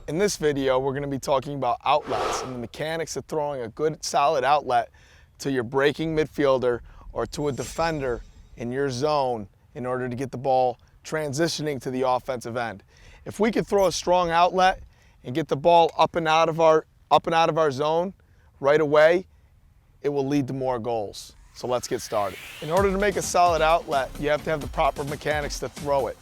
In this video, we're going to be talking about outlets and the mechanics of throwing a good solid outlet to your breaking midfielder or to a defender in your zone in order to get the ball transitioning to the offensive end. If we could throw a strong outlet and get the ball up and out of our zone right away, it will lead to more goals. So let's get started. In order to make a solid outlet, you have to have the proper mechanics to throw it.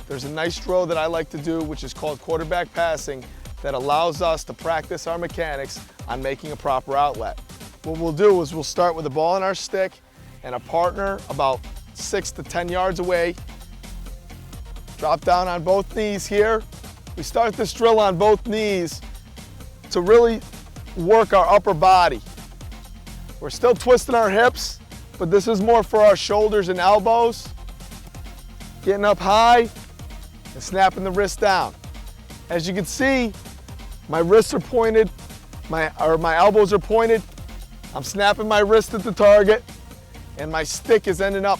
There's a nice drill that I like to do, which is called quarterback passing, that allows us to practice our mechanics on making a proper outlet. What we'll do is we'll start with the ball in our stick and a partner about 6 to 10 yards away. Drop down on both knees here. We start this drill on both knees to really work our upper body. We're still twisting our hips, but this is more for our shoulders and elbows. Getting up high and snapping the wrist down. As you can see, my wrists are pointed, my elbows are pointed. I'm snapping my wrist at the target, and my stick is ending up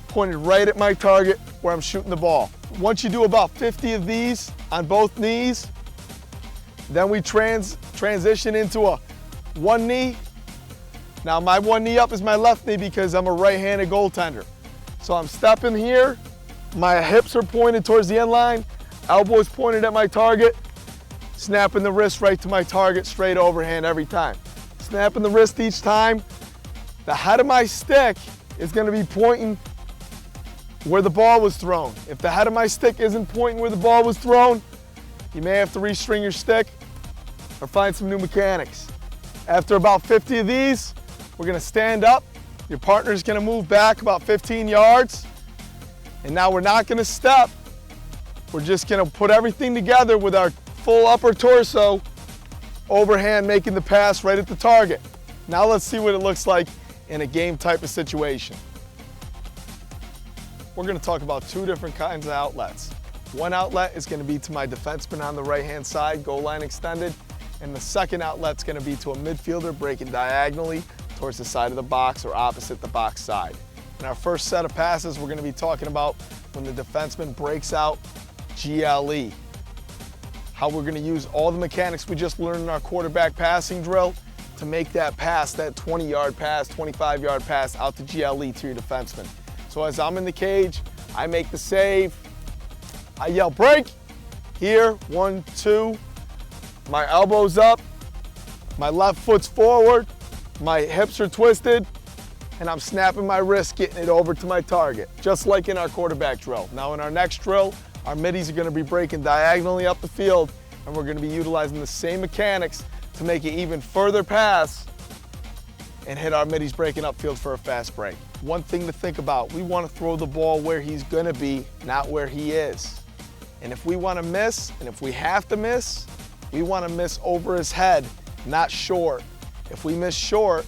pointed right at my target where I'm shooting the ball. Once you do about 50 of these on both knees, then we transition into a one knee. Now my one knee up is my left knee because I'm a right-handed goaltender. So I'm stepping here, my hips are pointed towards the end line, elbows pointed at my target, snapping the wrist right to my target, straight overhand every time. Snapping the wrist each time. The head of my stick is going to be pointing where the ball was thrown. If the head of my stick isn't pointing where the ball was thrown, you may have to restring your stick or find some new mechanics. After about 50 of these, we're going to stand up. Your partner's going to move back about 15 yards. And now we're not going to step. We're just going to put everything together with our full upper torso, overhand making the pass right at the target. Now let's see what it looks like in a game type of situation. We're going to talk about two different kinds of outlets. One outlet is going to be to my defenseman on the right-hand side, goal line extended, and the second outlet's going to be to a midfielder breaking diagonally towards the side of the box or opposite the box side. In our first set of passes, we're going to be talking about when the defenseman breaks out GLE. How we're going to use all the mechanics we just learned in our quarterback passing drill to make that pass, that 20-yard pass, 25-yard pass out to GLE to your defenseman. So as I'm in the cage, I make the save, I yell break, here, 1, 2, my elbow's up, my left foot's forward, my hips are twisted, and I'm snapping my wrist, getting it over to my target, just like in our quarterback drill. Now in our next drill, our middies are going to be breaking diagonally up the field, and we're going to be utilizing the same mechanics to make an even further pass and hit our middies breaking upfield for a fast break. One thing to think about, we want to throw the ball where he's going to be, not where he is. And if we want to miss, and if we have to miss, we want to miss over his head, not short. If we miss short,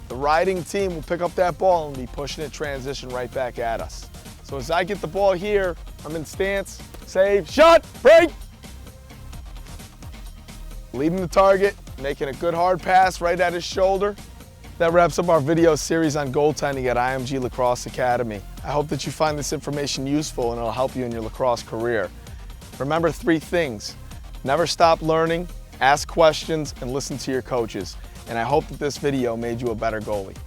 the riding team will pick up that ball and be pushing it transition right back at us. So as I get the ball here, I'm in stance, save, shot, break. Leading the target, making a good hard pass right at his shoulder. That wraps up our video series on goaltending at IMG Lacrosse Academy. I hope that you find this information useful and it'll help you in your lacrosse career. Remember 3 things. Never stop learning, ask questions, and listen to your coaches. And I hope that this video made you a better goalie.